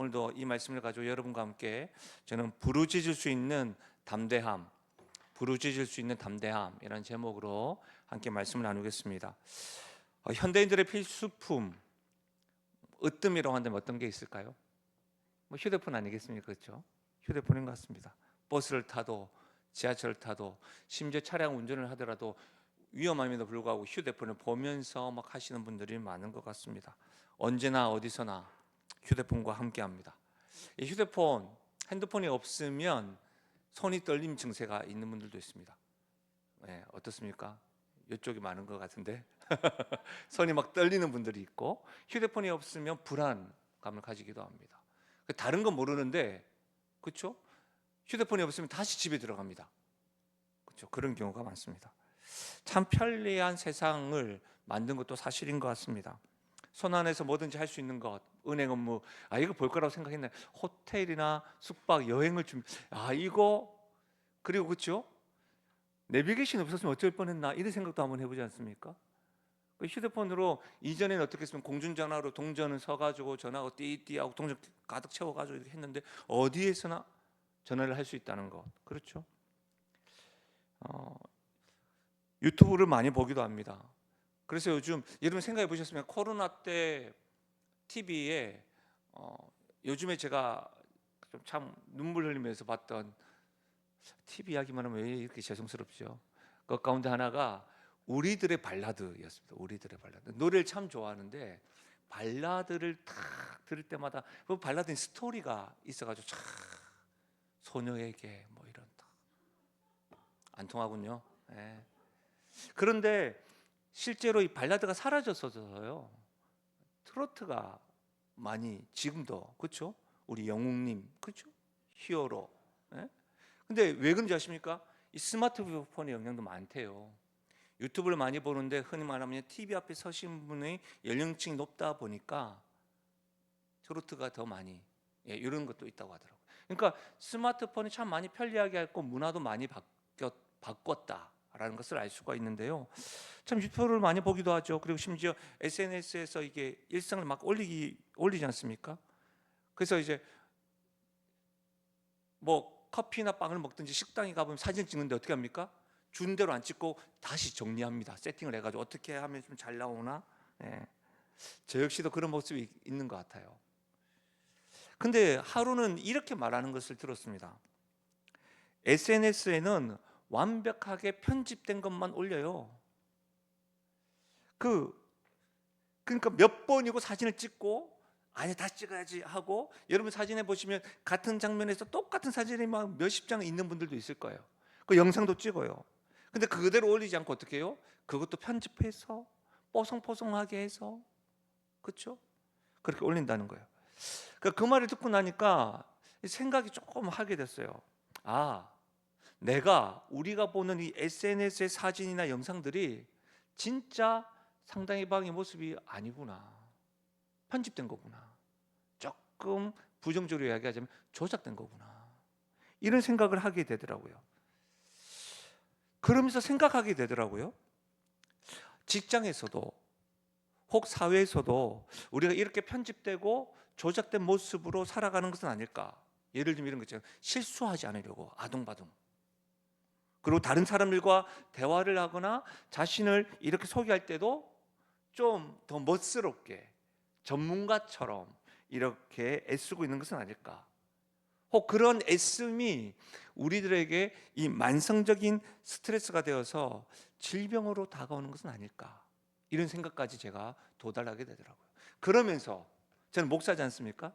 오늘도 이 말씀을 가지고 여러분과 함께 저는 부르짖을 수 있는 담대함, 부르짖을 수 있는 담대함이라는 제목으로 함께 말씀을 나누겠습니다. 현대인들의 필수품, 으뜸이라고 한다면 어떤 게 있을까요? 뭐 휴대폰 아니겠습니까? 그렇죠? 휴대폰인 것 같습니다. 버스를 타도 지하철을 타도 심지어 차량 운전을 하더라도 위험함에도 불구하고 휴대폰을 보면서 막 하시는 분들이 많은 것 같습니다. 언제나 어디서나 휴대폰과 함께합니다. 이 핸드폰이 없으면 손이 떨림 증세가 있는 분들도 있습니다. 네, 어떻습니까? 이쪽이 많은 것 같은데 손이 막 떨리는 분들이 있고, 휴대폰이 없으면 불안감을 가지기도 합니다. 다른 건 모르는데, 그렇죠? 휴대폰이 없으면 다시 집에 들어갑니다. 그렇죠? 그런 경우가 많습니다. 참 편리한 세상을 만든 것도 사실인 것 같습니다. 손 안에서 뭐든지 할 수 있는 것, 은행 업무, 이거 볼 거라고 생각했나요? 호텔이나 숙박, 여행을 이거, 그리고 그렇죠? 내비게이션 없었으면 어쩔 뻔했나, 이런 생각도 한번 해보지 않습니까? 휴대폰으로 이전에는 어떻게 했으면 공중전화로 동전을 서가지고 전화하고 띠띠하고 동전 가득 채워가지고 이렇게 했는데, 어디에서나 전화를 할 수 있다는 것, 그렇죠? 유튜브를 많이 보기도 합니다. 그래서 요즘 여러분 생각해 보셨으면 코로나 때 TV에 요즘에 제가 좀 참 눈물 흘리면서 봤던 TV 이야기만 하면 왜 이렇게 죄송스럽죠? 그 가운데 하나가 우리들의 발라드였습니다. 우리들의 발라드. 노래를 참 좋아하는데 발라드를 탁 들을 때마다 그 발라드는 스토리가 있어가지고 참 소녀에게 뭐 이런 안 통하군요. 네. 그런데 실제로 이 발라드가 사라졌어서요, 트로트가 많이 지금도, 그렇죠? 우리 영웅님, 그렇죠? 히어로. 예? 근데 왜 그런지 아십니까? 이 스마트폰의 영향도 많대요. 유튜브를 많이 보는데 흔히 말하면 TV 앞에 서신 분의 연령층이 높다 보니까 트로트가 더 많이, 이런 것도 있다고 하더라고요. 그러니까 스마트폰이 참 많이 편리하게 했고 문화도 많이 바꿨다라는 것을 알 수가 있는데요. 참 유튜브를 많이 보기도 하죠. 그리고 심지어 SNS에서 이게 일상을 막 올리지 않습니까? 그래서 이제 뭐 커피나 빵을 먹든지 식당에 가보면 사진 찍는데 어떻게 합니까? 준 대로 안 찍고 다시 정리합니다. 세팅을 해가지고 어떻게 하면 좀 잘 나오나? 예. 저 역시도 그런 모습이 있는 것 같아요. 근데 하루는 이렇게 말하는 것을 들었습니다. SNS에는 완벽하게 편집된 것만 올려요. 그러니까 몇 번이고 사진을 찍고 아니 다시 찍어야지 하고, 여러분 사진에 보시면 같은 장면에서 똑같은 사진이 막 몇십 장 있는 분들도 있을 거예요. 그 영상도 찍어요. 근데 그대로 올리지 않고 어떻게 해요? 그것도 편집해서 뽀송뽀송하게 해서, 그렇죠? 그렇게 올린다는 거예요. 그 말을 듣고 나니까 생각이 조금 하게 됐어요. 우리가 보는 이 SNS의 사진이나 영상들이 진짜 상대방의 모습이 아니구나, 편집된 거구나, 조금 부정적으로 이야기하자면 조작된 거구나, 이런 생각을 하게 되더라고요. 그러면서 생각하게 되더라고요. 직장에서도 혹 사회에서도 우리가 이렇게 편집되고 조작된 모습으로 살아가는 것은 아닐까. 예를 들면 이런 거 있잖아요. 실수하지 않으려고 아둥바둥, 그리고 다른 사람들과 대화를 하거나 자신을 이렇게 소개할 때도 좀 더 멋스럽게 전문가처럼 이렇게 애쓰고 있는 것은 아닐까. 혹 그런 애씀이 우리들에게 이 만성적인 스트레스가 되어서 질병으로 다가오는 것은 아닐까, 이런 생각까지 제가 도달하게 되더라고요. 그러면서 저는 목사지 않습니까?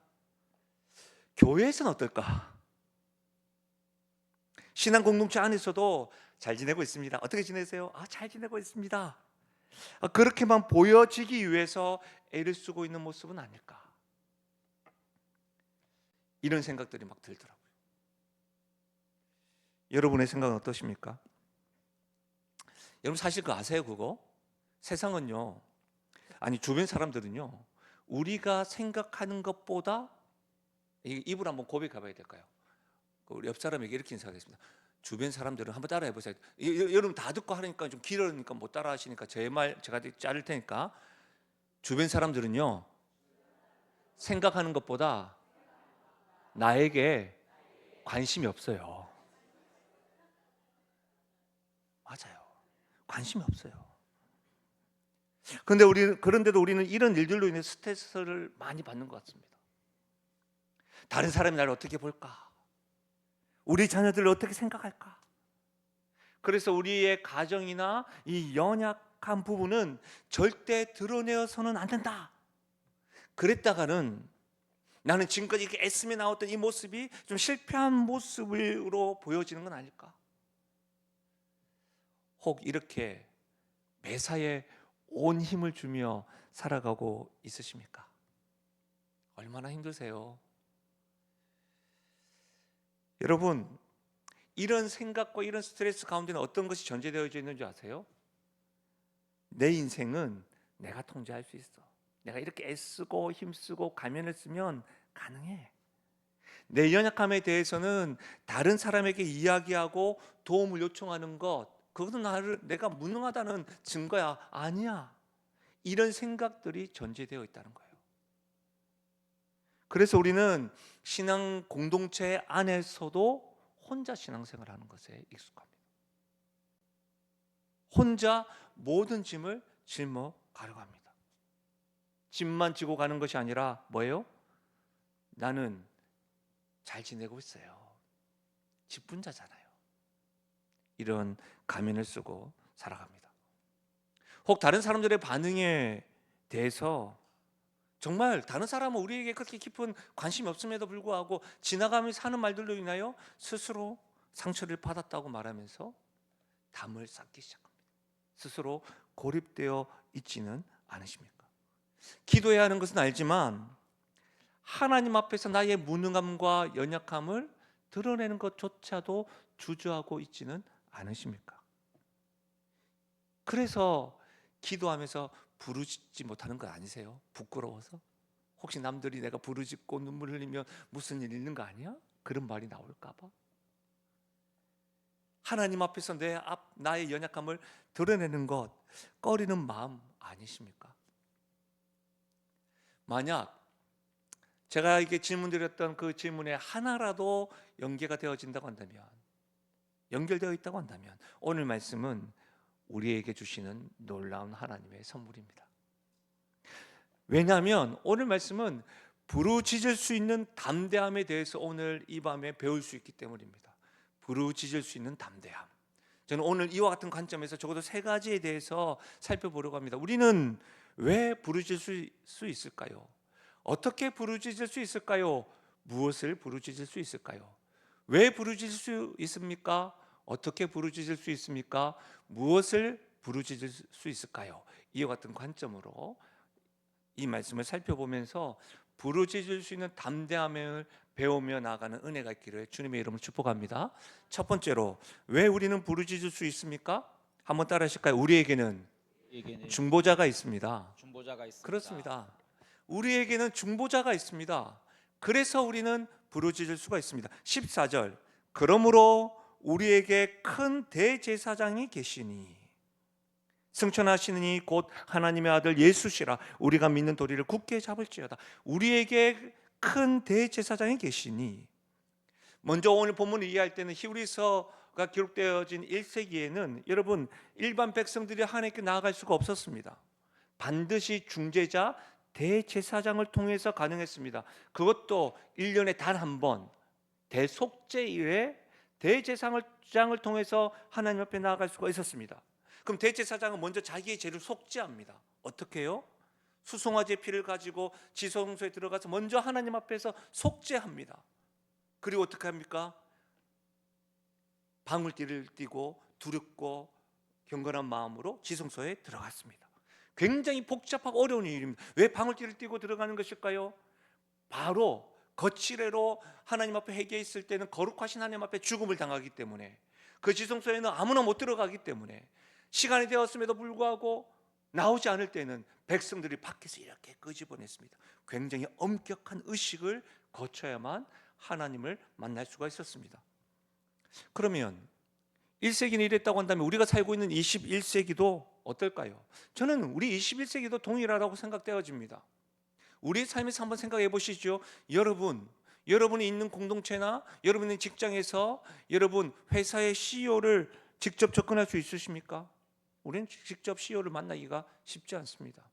교회에서는 어떨까? 신앙 공동체 안에서도 잘 지내고 있습니다. 어떻게 지내세요? 잘 지내고 있습니다. 그렇게만 보여지기 위해서 애를 쓰고 있는 모습은 아닐까, 이런 생각들이 막 들더라고요. 여러분의 생각은 어떠십니까? 여러분 사실 그거 아세요? 그거 세상은요, 주변 사람들은요, 우리가 생각하는 것보다, 입을 한번 고백해 봐야 될까요? 우리 옆 사람에게 이렇게 인사하겠습니다. 주변 사람들은 한번 따라해 보세요. 여러분 다 듣고 하니까 좀 길으니까 못 따라 하시니까 제 말 제가 자를 테니까, 주변 사람들은요 생각하는 것보다 나에게 관심이 없어요. 맞아요. 관심이 없어요. 그런데도 우리는 이런 일들로 인해 스트레스를 많이 받는 것 같습니다. 다른 사람이 나를 어떻게 볼까? 우리 자녀들을 어떻게 생각할까? 그래서 우리의 가정이나 이 연약한 부분은 절대 드러내어서는 안 된다. 그랬다가는 나는 지금까지 이렇게 애쓰며 나왔던 이 모습이 좀 실패한 모습으로 보여지는 건 아닐까? 혹 이렇게 매사에 온 힘을 주며 살아가고 있으십니까? 얼마나 힘드세요? 여러분, 이런 생각과 이런 스트레스 가운데는 어떤 것이 전제되어 있는지 아세요? 내 인생은 내가 통제할 수 있어. 내가 이렇게 애쓰고 힘쓰고 가면을 쓰면 가능해. 내 연약함에 대해서는 다른 사람에게 이야기하고 도움을 요청하는 것, 그것은 내가 무능하다는 증거야. 아니야. 이런 생각들이 전제되어 있다는 거예요. 그래서 우리는 신앙 공동체 안에서도 혼자 신앙생활을 하는 것에 익숙합니다. 혼자 모든 짐을 짊어 가려고 합니다. 짐만 지고 가는 것이 아니라 뭐예요? 나는 잘 지내고 있어요. 직분자잖아요. 이런 가면을 쓰고 살아갑니다. 혹 다른 사람들의 반응에 대해서 정말 다른 사람은 우리에게 그렇게 깊은 관심이 없음에도 불구하고 지나가면서 하는 말들로 인하여 스스로 상처를 받았다고 말하면서 담을 쌓기 시작합니다. 스스로 고립되어 있지는 않으십니까? 기도해야 하는 것은 알지만 하나님 앞에서 나의 무능함과 연약함을 드러내는 것조차도 주저하고 있지는 않으십니까? 그래서 기도하면서 부르짖지 못하는 거 아니세요? 부끄러워서? 혹시 남들이 내가 부르짖고 눈물 흘리면 무슨 일 있는 거 아니야? 그런 말이 나올까 봐? 하나님 앞에서 나의 연약함을 드러내는 것 꺼리는 마음 아니십니까? 만약 제가 이게 질문드렸던 그 질문에 하나라도 연결되어 있다고 한다면 오늘 말씀은 우리에게 주시는 놀라운 하나님의 선물입니다. 왜냐하면 오늘 말씀은 부르짖을 수 있는 담대함에 대해서 오늘 이 밤에 배울 수 있기 때문입니다. 부르짖을 수 있는 담대함. 저는 오늘 이와 같은 관점에서 적어도 세 가지에 대해서 살펴보려고 합니다. 우리는 왜 부르짖을 수 있을까요? 어떻게 부르짖을 수 있을까요? 무엇을 부르짖을 수 있을까요? 왜 부르짖을 수 있습니까? 어떻게 부르짖을 수 있습니까? 무엇을 부르짖을 수 있을까요? 이와 같은 관점으로 이 말씀을 살펴보면서 부르짖을 수 있는 담대함을 배우며 나아가는 은혜가 있기를 주님의 이름으로 축복합니다. 첫 번째로 왜 우리는 부르짖을 수 있습니까? 한번 따라 하실까요? 우리에게는 중보자가 있습니다. 그렇습니다. 우리에게는 중보자가 있습니다. 그래서 우리는 부르짖을 수가 있습니다. 14절 그러므로 우리에게 큰 대제사장이 계시니 승천하시는 이 곧 하나님의 아들 예수시라 우리가 믿는 도리를 굳게 잡을지어다. 우리에게 큰 대제사장이 계시니, 먼저 오늘 본문을 이해할 때는 히브리서가 기록되어진 1세기에는 여러분 일반 백성들이 하나님께 나아갈 수가 없었습니다. 반드시 중재자 대제사장을 통해서 가능했습니다. 그것도 1년에 단 한 번 대속죄 이외에 대제사장을 통해서 하나님 앞에 나아갈 수가 있었습니다. 그럼 대제사장은 먼저 자기의 죄를 속죄합니다. 어떻게 해요? 수송아지의 피를 가지고 지성소에 들어가서 먼저 하나님 앞에서 속죄합니다. 그리고 어떻게 합니까? 방울띠를 띠고 두렵고 경건한 마음으로 지성소에 들어갔습니다. 굉장히 복잡하고 어려운 일입니다. 왜 방울띠를 띠고 들어가는 것일까요? 바로 거칠애로 하나님 앞에 회개했을 때는 거룩하신 하나님 앞에 죽음을 당하기 때문에, 그 지성소에는 아무나 못 들어가기 때문에 시간이 되었음에도 불구하고 나오지 않을 때는 백성들이 밖에서 이렇게 끄집어냈습니다. 굉장히 엄격한 의식을 거쳐야만 하나님을 만날 수가 있었습니다. 그러면 1세기는 이랬다고 한다면 우리가 살고 있는 21세기도 어떨까요? 저는 우리 21세기도 동일하다고 생각되어집니다. 우리의 삶에서 한번 생각해 보시죠. 여러분, 여러분이 있는 공동체나 여러분이 있는 직장에서 여러분 회사의 CEO를 직접 접근할 수 있으십니까? 우리는 직접 CEO를 만나기가 쉽지 않습니다.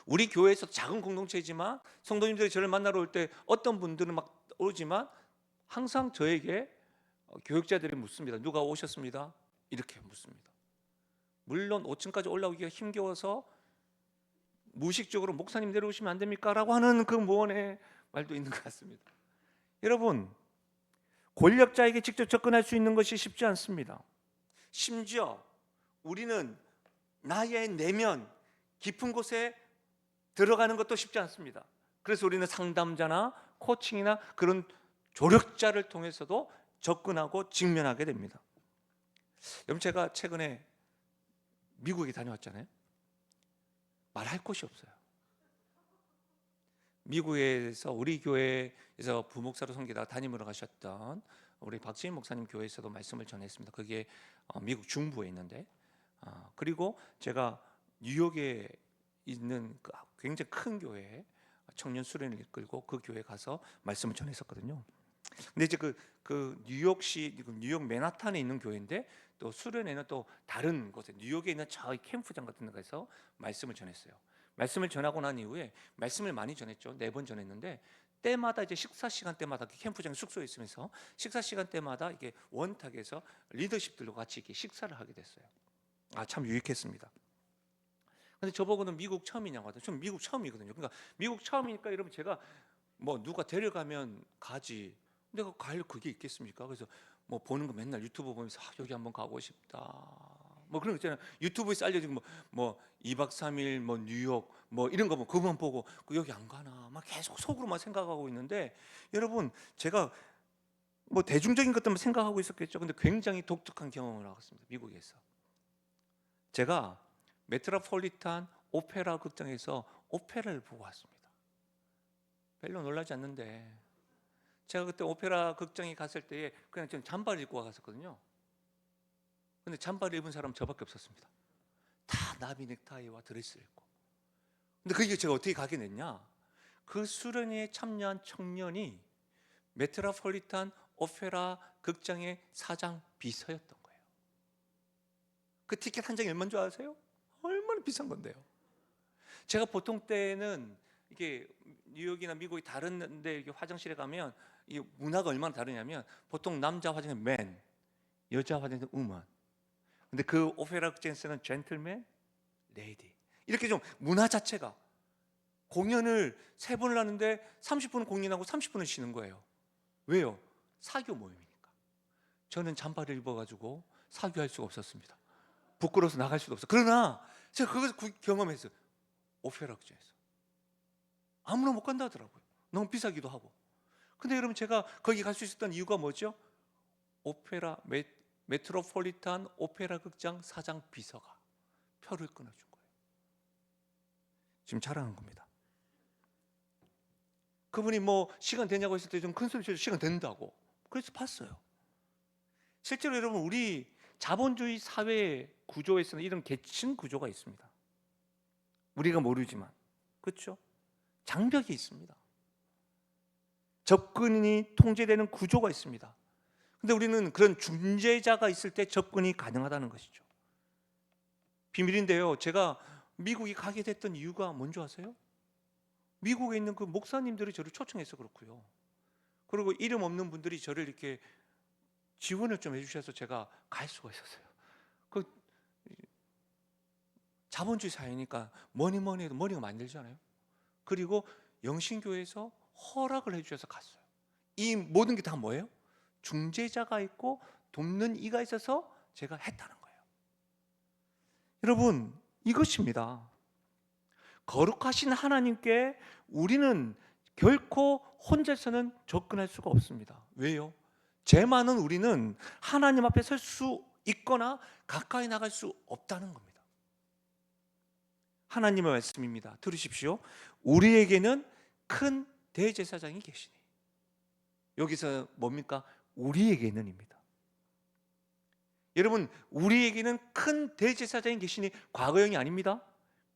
우리 교회에서 작은 공동체이지만 성도님들이 저를 만나러 올 때 어떤 분들은 막 오지만 항상 저에게 교육자들이 묻습니다. 누가 오셨습니다? 이렇게 묻습니다. 물론 5층까지 올라오기가 힘겨워서 무의식적으로 목사님 내려오시면 안 됩니까? 라고 하는 그 무언의 말도 있는 것 같습니다. 여러분, 권력자에게 직접 접근할 수 있는 것이 쉽지 않습니다. 심지어 우리는 나의 내면 깊은 곳에 들어가는 것도 쉽지 않습니다. 그래서 우리는 상담자나 코칭이나 그런 조력자를 통해서도 접근하고 직면하게 됩니다. 여러분, 제가 최근에 미국에 다녀왔잖아요. 말할 곳이 없어요. 미국에서 우리 교회에서 부목사로 섬기다가 담임으로 가셨던 우리 박지인 목사님 교회에서도 말씀을 전했습니다. 그게 미국 중부에 있는데, 그리고 제가 뉴욕에 있는 굉장히 큰 교회에 청년 수련을 이끌고 그 교회 가서 말씀을 전했었거든요. 근데 이제 그 뉴욕시 뉴욕 맨하탄에 있는 교회인데 또 수련회는 또 다른 곳에 뉴욕에 있는 저 캠프장 같은 데 가서 말씀을 전했어요. 말씀을 전하고 난 이후에 말씀을 많이 전했죠. 4번 전했는데 때마다 이제 식사 시간 때마다 캠프장 숙소에 있으면서 식사 시간 때마다 이게 원탁에서 리더십들과 같이 이렇게 식사를 하게 됐어요. 참 유익했습니다. 근데 저보고는 미국 처음이냐고 하더라고요. 전 미국 처음이거든요. 그러니까 미국 처음이니까 여러분 제가 뭐 누가 데려가면 가지. 내가 갈 그게 있겠습니까? 그래서 뭐 보는 거 맨날 유튜브 보면서 여기 한번 가고 싶다. 뭐 그런 거 있잖아요. 유튜브에서 알려진 뭐 2박 3일 뭐 뉴욕 뭐 이런 거 뭐 그만 보고 여기 안 가나 막 계속 속으로만 생각하고 있는데 여러분 제가 뭐 대중적인 것들만 생각하고 있었겠죠. 근데 굉장히 독특한 경험을 하겠습니다. 미국에서 제가 메트로폴리탄 오페라 극장에서 오페라를 보고 왔습니다. 별로 놀라지 않는데 제가 그때 오페라 극장에 갔을 때에 그냥 좀 잠바를 입고 갔었거든요. 근데 잠바를 입은 사람은 저밖에 없었습니다. 다 나비 넥타이와 드레스를 입고. 근데 그게 제가 어떻게 가게 됐냐? 그 수련회에 참여한 청년이 메트로폴리탄 오페라 극장의 사장 비서였던 거예요. 그 티켓 한 장이 얼마인 줄 아세요? 얼마나 비싼 건데요. 제가 보통 때는 이게 뉴욕이나 미국이 다른데 이렇게 화장실에 가면 이 문화가 얼마나 다르냐면 보통 남자 화장은 맨, 여자 화장은 우먼. 근데 그 오페라 극장에서는 젠틀맨, 레이디. 이렇게 좀 문화 자체가 공연을 3번을 하는데 30분은 공연하고 30분을 쉬는 거예요. 왜요? 사교 모임이니까. 저는 잠바를 입어가지고 사교할 수가 없었습니다. 부끄러워서 나갈 수도 없어. 그러나 제가 그것을 경험했어요. 오페라 극장에서 아무나 못 간다 하더라고요. 너무 비싸기도 하고. 근데 여러분 제가 거기 갈 수 있었던 이유가 뭐죠? 메트로폴리탄 오페라 극장 사장 비서가 표를 끊어준 거예요. 지금 자랑한 겁니다. 그분이 뭐 시간 되냐고 했을 때 좀 큰 소리 쳐서 시간 된다고. 그래서 봤어요. 실제로 여러분 우리 자본주의 사회 구조에서는 이런 계층 구조가 있습니다. 우리가 모르지만 그렇죠? 장벽이 있습니다. 접근이 통제되는 구조가 있습니다. 근데 우리는 그런 중재자가 있을 때 접근이 가능하다는 것이죠. 비밀인데요. 제가 미국에 가게 됐던 이유가 뭔지 아세요? 미국에 있는 그 목사님들이 저를 초청해서 그렇고요. 그리고 이름 없는 분들이 저를 이렇게 지원을 좀 해주셔서 제가 갈 수가 있었어요. 그 자본주의 사회니까 뭐니 해도 머리가 만들잖아요. 그리고 영신교회에서 허락을 해주셔서 갔어요. 이 모든 게 다 뭐예요? 중재자가 있고 돕는 이가 있어서 제가 했다는 거예요. 여러분 이것입니다. 거룩하신 하나님께 우리는 결코 혼자서는 접근할 수가 없습니다. 왜요? 죄 많은 우리는 하나님 앞에 설 수 있거나 가까이 나갈 수 없다는 겁니다. 하나님의 말씀입니다. 들으십시오. 우리에게는 큰 대제사장이 계시니. 여기서 뭡니까? 우리에게는입니다. 여러분 우리에게는 큰 대제사장이 계시니 과거형이 아닙니다.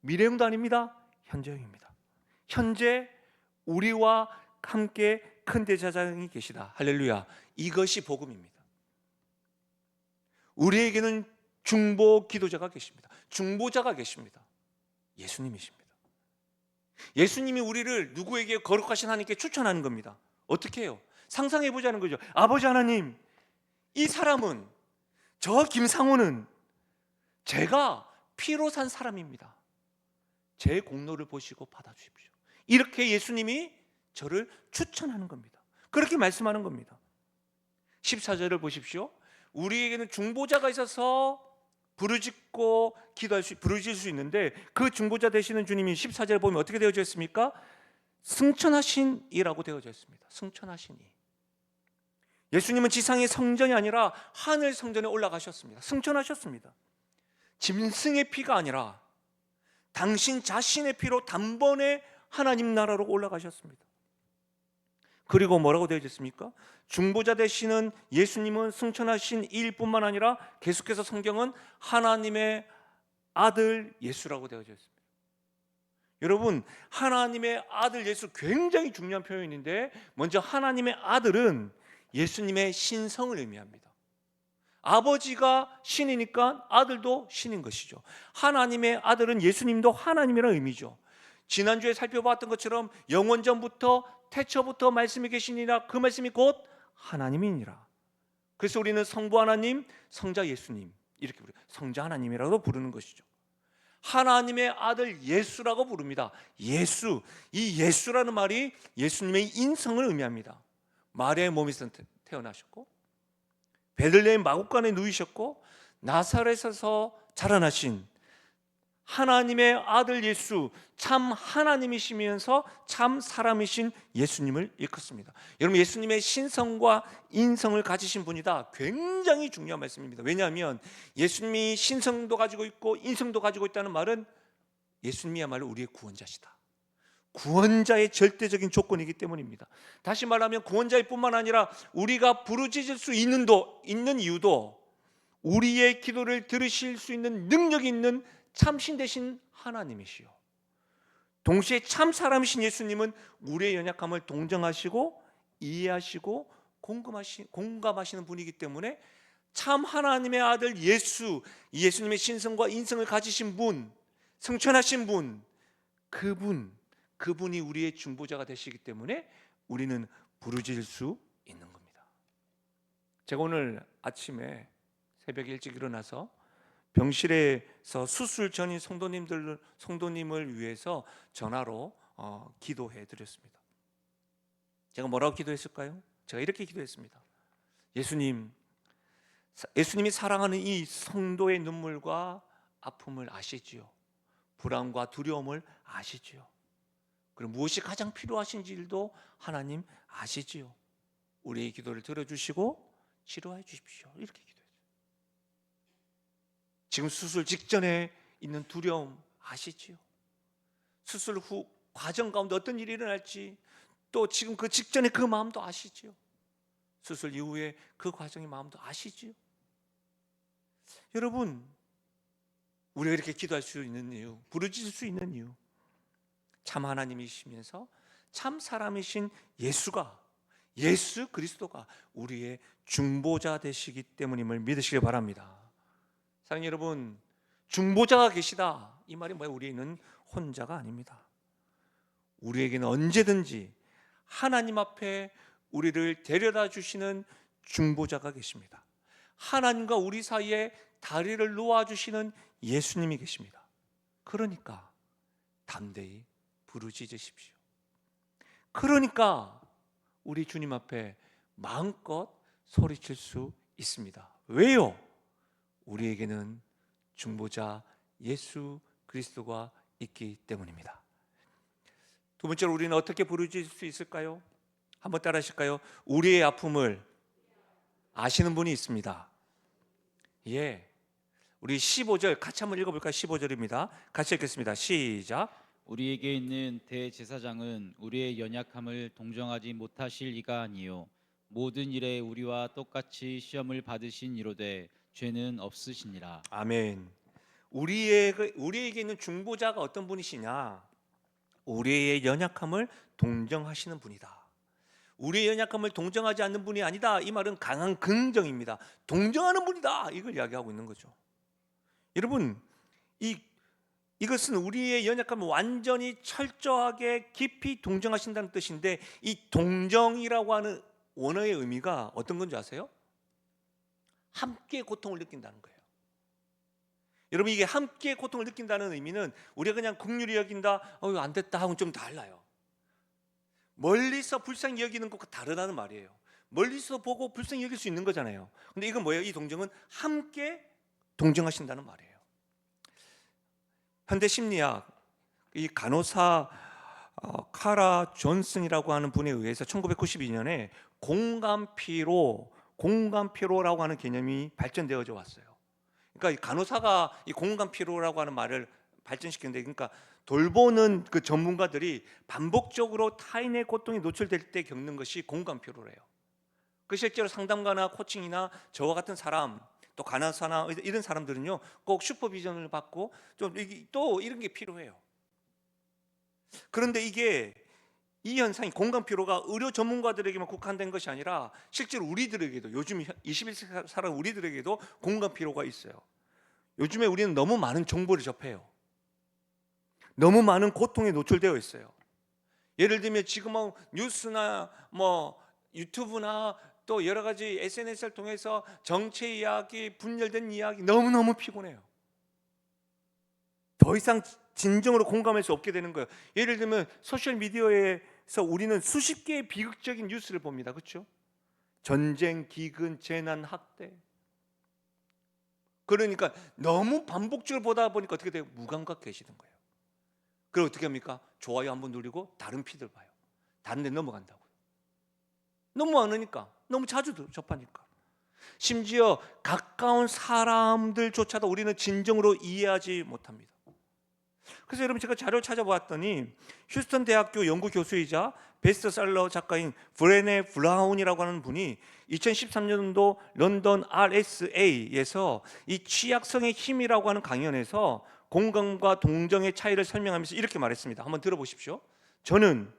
미래형도 아닙니다. 현재형입니다. 현재 우리와 함께 큰 대제사장이 계시다. 할렐루야. 이것이 복음입니다. 우리에게는 중보 기도자가 계십니다. 중보자가 계십니다. 예수님이십니다. 예수님이 우리를 누구에게, 거룩하신 하나님께 추천하는 겁니다. 어떻게 해요? 상상해 보자는 거죠. 아버지 하나님, 이 사람은, 저 김상호는 제가 피로 산 사람입니다. 제 공로를 보시고 받아주십시오. 이렇게 예수님이 저를 추천하는 겁니다. 그렇게 말씀하는 겁니다. 14절을 보십시오. 우리에게는 중보자가 있어서 부르짖고 부르짖을 수 있는데, 그 중보자 되시는 주님이 14절 보면 어떻게 되어져 있습니까? 승천하신 이라고 되어져 있습니다. 승천하신 이. 예수님은 지상의 성전이 아니라 하늘 성전에 올라가셨습니다. 승천하셨습니다. 짐승의 피가 아니라 당신 자신의 피로 단번에 하나님 나라로 올라가셨습니다. 그리고 뭐라고 되어 있습니까? 중보자 되시는 예수님은 승천하신 이일뿐만 아니라 계속해서 성경은 하나님의 아들 예수라고 되어져 있습니다. 여러분, 하나님의 아들 예수 굉장히 중요한 표현인데, 먼저 하나님의 아들은 예수님의 신성을 의미합니다. 아버지가 신이니까 아들도 신인 것이죠. 하나님의 아들은 예수님도 하나님이라는 의미죠. 지난주에 살펴봤던 것처럼 영원전부터 태초부터 말씀이 계시니라, 그 말씀이 곧 하나님이니라. 그래서 우리는 성부 하나님, 성자 예수님, 이렇게 부르요. 성자 하나님이라고 부르는 것이죠. 하나님의 아들 예수라고 부릅니다. 예수, 이 예수라는 말이 예수님의 인성을 의미합니다. 마리아의 몸에서 태어나셨고, 베들레헴 마구간에 누이셨고, 나사렛에서 자라나신 하나님의 아들 예수, 참 하나님이시면서 참 사람이신 예수님을 일컫습니다. 여러분, 예수님의 신성과 인성을 가지신 분이다. 굉장히 중요한 말씀입니다. 왜냐하면 예수님이 신성도 가지고 있고 인성도 가지고 있다는 말은 예수님이야말로 우리의 구원자시다. 구원자의 절대적인 조건이기 때문입니다. 다시 말하면 구원자일 뿐만 아니라 우리가 부르짖을 수 있는 이유도 우리의 기도를 들으실 수 있는 능력이 있는 참신 되신 하나님이시요, 동시에 참 사람이신 예수님은 우리의 연약함을 동정하시고 이해하시고 공감하시는 분이기 때문에 참 하나님의 아들 예수, 예수님의 신성과 인성을 가지신 분, 승천하신 분, 그분이 우리의 중보자가 되시기 때문에 우리는 부르짖을 수 있는 겁니다. 제가 오늘 아침에 새벽에 일찍 일어나서 병실에서 수술 전인 성도님을 위해서 전화로 기도해 드렸습니다. 제가 뭐라고 기도했을까요? 제가 이렇게 기도했습니다. 예수님이 사랑하는 이 성도의 눈물과 아픔을 아시지요. 불안과 두려움을 아시지요. 그리고 무엇이 가장 필요하신지도 하나님 아시지요. 우리의 기도를 들어주시고 치료해 주십시오. 이렇게 기도했어요. 지금 수술 직전에 있는 두려움 아시지요? 수술 후 과정 가운데 어떤 일이 일어날지, 또 지금 그 직전에 그 마음도 아시지요? 수술 이후에 그 과정의 마음도 아시지요? 여러분, 우리가 이렇게 기도할 수 있는 이유, 부르짖을 수 있는 이유, 참 하나님이시면서 참 사람이신 예수 그리스도가 우리의 중보자 되시기 때문임을 믿으시길 바랍니다. 사랑하는 여러분, 중보자가 계시다, 이 말이 뭐예요? 우리는 혼자가 아닙니다. 우리에게는 언제든지 하나님 앞에 우리를 데려다 주시는 중보자가 계십니다. 하나님과 우리 사이에 다리를 놓아주시는 예수님이 계십니다. 그러니까 담대히 부르짖으십시오. 그러니까 우리 주님 앞에 마음껏 소리칠 수 있습니다. 왜요? 우리에게는 중보자 예수 그리스도가 있기 때문입니다. 두 번째로 우리는 어떻게 부르짖을 수 있을까요? 한번 따라 하실까요? 우리의 아픔을 아시는 분이 있습니다. 예, 우리 15절 같이 한번 읽어볼까요? 15절입니다. 같이 읽겠습니다. 시작. 우리에게 있는 대제사장은 우리의 연약함을 동정하지 못하실 이가 아니요 모든 일에 우리와 똑같이 시험을 받으신 이로되 죄는 없으시니라. 아멘. 우리에게 있는 중보자가 어떤 분이시냐? 우리의 연약함을 동정하시는 분이다. 우리의 연약함을 동정하지 않는 분이 아니다. 이 말은 강한 긍정입니다. 동정하는 분이다. 이걸 이야기하고 있는 거죠. 여러분, 이것은 우리의 연약함을 완전히 철저하게 깊이 동정하신다는 뜻인데, 이 동정이라고 하는 원어의 의미가 어떤 건지 아세요? 함께 고통을 느낀다는 거예요. 여러분, 이게 함께 고통을 느낀다는 의미는 우리가 그냥 긍휼히 여긴다, 안 됐다 하고는 좀 달라요. 멀리서 불쌍히 여기는 것과 다르다는 말이에요. 멀리서 보고 불쌍히 여길 수 있는 거잖아요. 근데 이건 뭐예요? 이 동정은 함께 동정하신다는 말이에요. 현대 심리학 이 간호사 카라 존슨이라고 하는 분에 의해서 1992년에 공감피로라고 하는 개념이 발전되어져 왔어요. 그러니까 이 간호사가 이 공감피로라고 하는 말을 발전시켰는데, 그러니까 돌보는 그 전문가들이 반복적으로 타인의 고통에 노출될 때 겪는 것이 공감피로래요. 그 실제로 상담가나 코칭이나 저와 같은 사람, 또 간호사나 이런 사람들은요, 꼭 슈퍼비전을 받고 또 이런 게 필요해요. 그런데 이 현상이, 공감 피로가 의료 전문가들에게만 국한된 것이 아니라 실제로 우리들에게도, 요즘 21세기 살아가는 우리들에게도 공감 피로가 있어요. 요즘에 우리는 너무 많은 정보를 접해요. 너무 많은 고통에 노출되어 있어요. 예를 들면 지금은 뉴스나 유튜브나 또 여러 가지 SNS를 통해서 정치 이야기, 분열된 이야기, 너무너무 피곤해요. 더 이상 진정으로 공감할 수 없게 되는 거예요. 예를 들면 소셜 미디어에서 우리는 수십 개의 비극적인 뉴스를 봅니다. 그렇죠? 전쟁, 기근, 재난, 학대. 그러니까 너무 반복적으로 보다 보니까 어떻게 돼요? 무감각해지는 거예요. 그리고 어떻게 합니까? 좋아요 한번 누르고 다른 피드를 봐요. 다른 데 넘어간다고요. 너무 많으니까, 너무 자주 접하니까. 심지어 가까운 사람들조차도 우리는 진정으로 이해하지 못합니다. 그래서 여러분, 제가 자료를 찾아보았더니 휴스턴 대학교 연구 교수이자 베스트셀러 작가인 브레네 브라운이라고 하는 분이 2013년도 런던 RSA에서 이 취약성의 힘이라고 하는 강연에서 공감과 동정의 차이를 설명하면서 이렇게 말했습니다. 한번 들어보십시오. 저는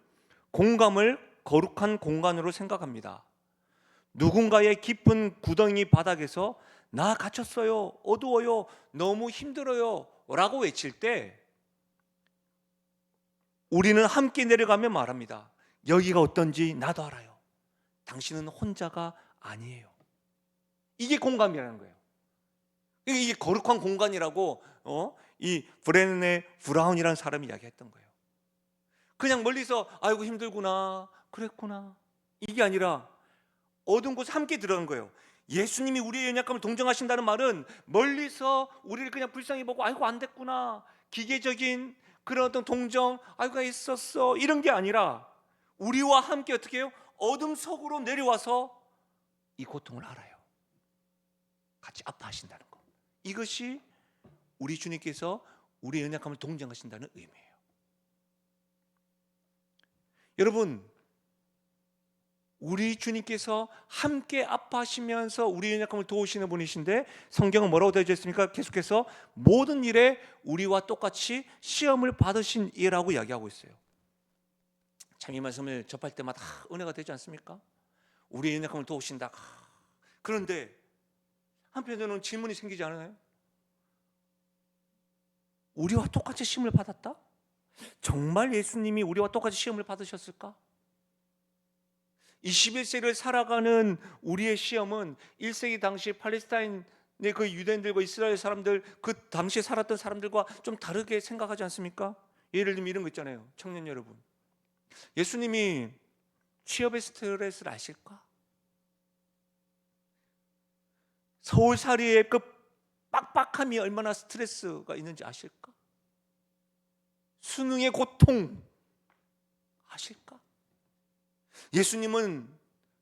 공감을 거룩한 공간으로 생각합니다. 누군가의 깊은 구덩이 바닥에서 나 갇혔어요, 어두워요, 너무 힘들어요 라고 외칠 때 우리는 함께 내려가며 말합니다. 여기가 어떤지 나도 알아요. 당신은 혼자가 아니에요. 이게 공감이라는 거예요. 이게 거룩한 공간이라고 이 브레네 브라운이라는 사람이 이야기했던 거예요. 그냥 멀리서 아이고 힘들구나, 그랬구나, 이게 아니라 어두운 곳에 함께 들어간 거예요. 예수님이 우리의 연약함을 동정하신다는 말은 멀리서 우리를 그냥 불쌍히 보고 아이고 안 됐구나, 기계적인 그런 어떤 동정, 아이고 있었어, 이런 게 아니라 우리와 함께 어떻게 해요? 어둠 속으로 내려와서 이 고통을 알아요. 같이 아파하신다는 것. 이것이 우리 주님께서 우리의 연약함을 동정하신다는 의미예요. 여러분, 우리 주님께서 함께 아파하시면서 우리의 연약함을 도우시는 분이신데, 성경은 뭐라고 되어 있습니까? 계속해서 모든 일에 우리와 똑같이 시험을 받으신 이라고 이야기하고 있어요. 참 이 말씀을 접할 때마다 은혜가 되지 않습니까? 우리의 연약함을 도우신다. 그런데 한편으로는 질문이 생기지 않아요? 우리와 똑같이 시험을 받았다? 정말 예수님이 우리와 똑같이 시험을 받으셨을까? 21세기를 살아가는 우리의 시험은 1세기 당시 팔레스타인의 그 유대인들과 이스라엘 사람들, 그 당시에 살았던 사람들과 좀 다르게 생각하지 않습니까? 예를 들면 이런 거 있잖아요. 청년 여러분, 예수님이 취업의 스트레스를 아실까? 서울살이의 그 빡빡함이 얼마나 스트레스가 있는지 아실까? 수능의 고통 아실까? 예수님은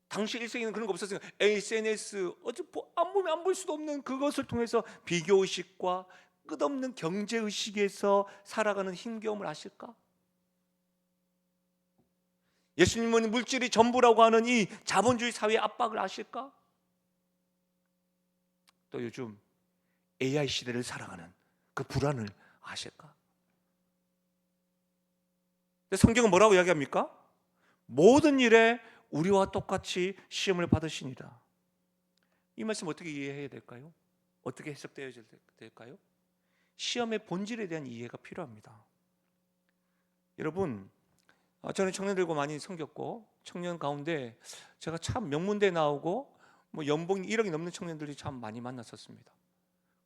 당시 1세기는 그런 거 없었으니까 SNS, 안 보면 안 볼 수도 없는 그것을 통해서 비교의식과 끝없는 경제의식에서 살아가는 힘겨움을 아실까? 예수님은 물질이 전부라고 하는 이 자본주의 사회의 압박을 아실까? 또 요즘 AI 시대를 살아가는 그 불안을 아실까? 성경은 뭐라고 이야기합니까? 모든 일에 우리와 똑같이 시험을 받으시니라. 이 말씀 어떻게 이해해야 될까요? 어떻게 해석되어야 될까요? 시험의 본질에 대한 이해가 필요합니다. 여러분, 저는 청년들과 많이 섬겼고 청년 가운데 제가 참 명문대 나오고 연봉이 1억이 넘는 청년들이 참 많이 만났었습니다.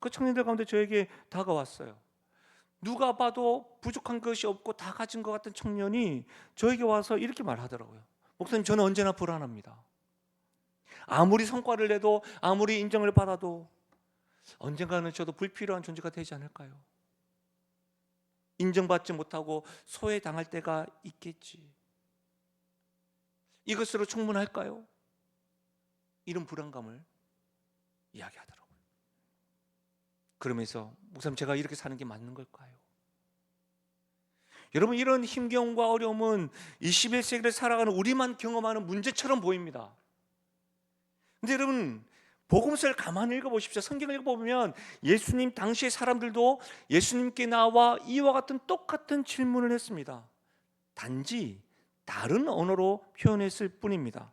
그 청년들 가운데 저에게 다가왔어요. 누가 봐도 부족한 것이 없고 다 가진 것 같은 청년이 저에게 와서 이렇게 말하더라고요. 목사님, 저는 언제나 불안합니다. 아무리 성과를 내도 아무리 인정을 받아도 언젠가는 저도 불필요한 존재가 되지 않을까요? 인정받지 못하고 소외당할 때가 있겠지. 이것으로 충분할까요? 이런 불안감을 이야기하더라고요. 그러면서 목사님, 제가 이렇게 사는 게 맞는 걸까요? 여러분, 이런 힘겨움과 어려움은 21세기를 살아가는 우리만 경험하는 문제처럼 보입니다. 근데 여러분, 복음서를 가만히 읽어보십시오. 성경을 읽어보면 예수님 당시의 사람들도 예수님께 나와 이와 같은 똑같은 질문을 했습니다. 단지 다른 언어로 표현했을 뿐입니다.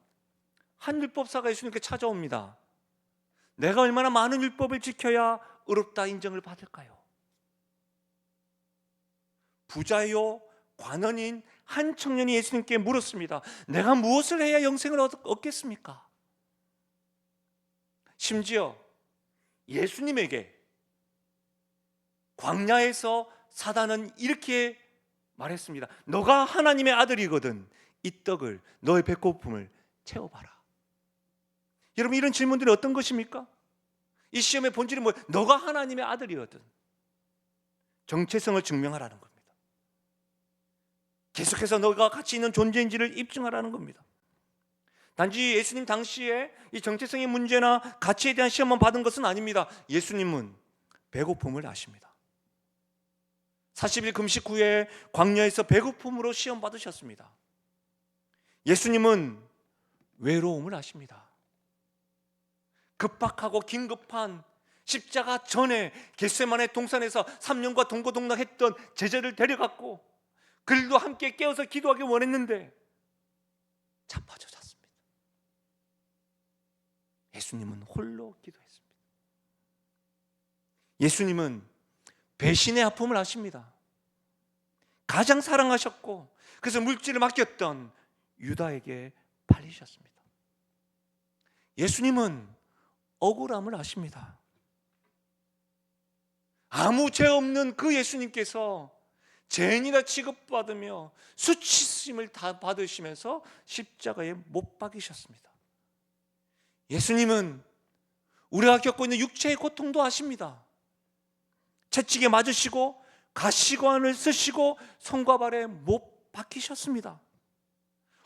한 율법사가 예수님께 찾아옵니다. 내가 얼마나 많은 율법을 지켜야 의롭다 인정을 받을까요? 부자요 관원인 한 청년이 예수님께 물었습니다. 내가 무엇을 해야 영생을 얻겠습니까? 심지어 예수님에게 광야에서 사단은 이렇게 말했습니다. 너가 하나님의 아들이거든 이 떡을 너의 배고픔을 채워봐라. 여러분, 이런 질문들이 어떤 것입니까? 이 시험의 본질이 뭐예요? 너가 하나님의 아들이거든. 정체성을 증명하라는 겁니다. 계속해서 너가 가치 있는 존재인지를 입증하라는 겁니다. 단지 예수님 당시에 이 정체성의 문제나 가치에 대한 시험만 받은 것은 아닙니다. 예수님은 배고픔을 아십니다. 40일 금식 후에 광야에서 배고픔으로 시험 받으셨습니다. 예수님은 외로움을 아십니다. 급박하고 긴급한 십자가 전에 겟세마네 동산에서 3년과 동고동락했던 제자를 데려갔고 그들도 함께 깨어서 기도하기 원했는데 자빠져 잤습니다. 예수님은 홀로 기도했습니다. 예수님은 배신의 아픔을 아십니다. 가장 사랑하셨고 그래서 물질을 맡겼던 유다에게 팔리셨습니다. 예수님은 억울함을 아십니다. 아무 죄 없는 그 예수님께서 죄인이라 취급받으며 수치심을 다 받으시면서 십자가에 못 박이셨습니다. 예수님은 우리가 겪고 있는 육체의 고통도 아십니다. 채찍에 맞으시고 가시관을 쓰시고 손과 발에 못 박히셨습니다.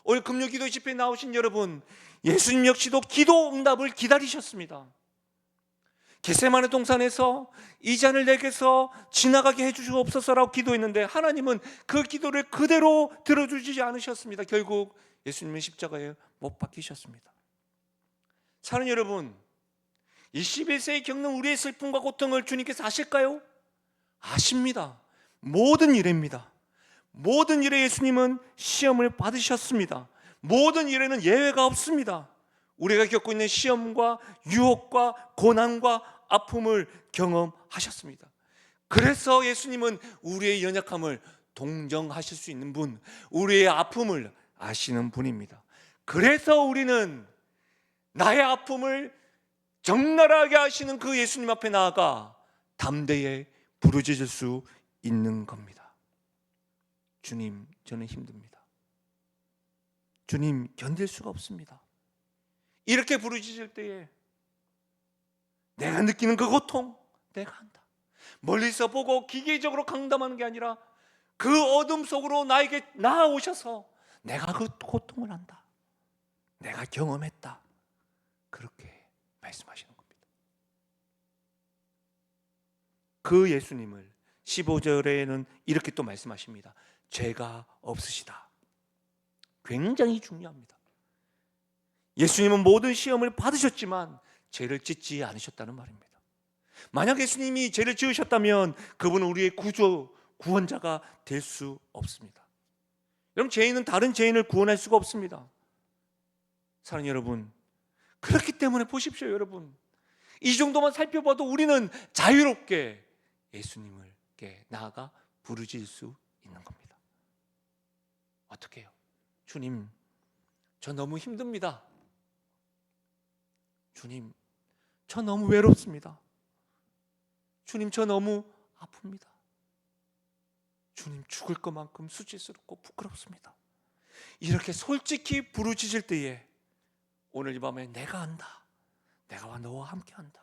오늘 금요기도 집회에 나오신 여러분, 예수님 역시도 기도 응답을 기다리셨습니다. 겟세마네 동산에서 이 잔을 내게서 지나가게 해주시옵소서라고 기도했는데 하나님은 그 기도를 그대로 들어주지 않으셨습니다. 결국 예수님은 십자가에 못 박히셨습니다. 사랑하는 여러분, 21세기 겪는 우리의 슬픔과 고통을 주님께서 아실까요? 아십니다. 모든 일입니다. 모든 일에 예수님은 시험을 받으셨습니다. 모든 일에는 예외가 없습니다. 우리가 겪고 있는 시험과 유혹과 고난과 아픔을 경험하셨습니다. 그래서 예수님은 우리의 연약함을 동정하실 수 있는 분, 우리의 아픔을 아시는 분입니다. 그래서 우리는 나의 아픔을 적나라하게 하시는 그 예수님 앞에 나아가 담대히 부르짖을 수 있는 겁니다. 주님, 저는 힘듭니다. 주님, 견딜 수가 없습니다. 이렇게 부르짖을 때에 내가 느끼는 그 고통 내가 안다. 멀리서 보고 기계적으로 강담하는 게 아니라 그 어둠 속으로 나에게 나아오셔서 내가 그 고통을 안다. 내가 경험했다. 그렇게 말씀하시는 겁니다. 그 예수님을 15절에는 이렇게 또 말씀하십니다. 죄가 없으시다. 굉장히 중요합니다. 예수님은 모든 시험을 받으셨지만 죄를 짓지 않으셨다는 말입니다. 만약 예수님이 죄를 지으셨다면 그분은 우리의 구원자가 될 수 없습니다. 여러분, 죄인은 다른 죄인을 구원할 수가 없습니다. 사랑하는 여러분, 그렇기 때문에 보십시오 여러분, 이 정도만 살펴봐도 우리는 자유롭게 예수님께 나아가 부르짖을 수 있는 겁니다. 어떻게 해요? 주님, 저 너무 힘듭니다. 주님, 저 너무 외롭습니다. 주님, 저 너무 아픕니다. 주님, 죽을 것만큼 수치스럽고 부끄럽습니다. 이렇게 솔직히 부르짖을 때에 오늘 이 밤에 내가 안다, 내가 너와 함께한다,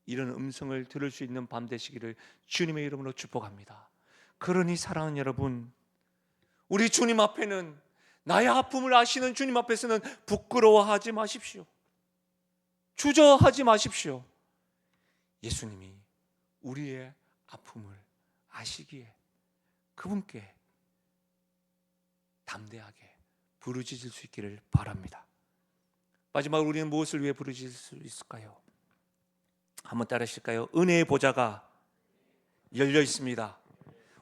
이런 음성을 들을 수 있는 밤 되시기를 주님의 이름으로 축복합니다. 그러니 사랑하는 여러분, 우리 주님 앞에는, 나의 아픔을 아시는 주님 앞에서는 부끄러워하지 마십시오. 주저하지 마십시오. 예수님이 우리의 아픔을 아시기에 그분께 담대하게 부르짖을 수 있기를 바랍니다. 마지막으로 우리는 무엇을 위해 부르짖을 수 있을까요? 한번 따라하실까요? 은혜의 보좌가 열려 있습니다.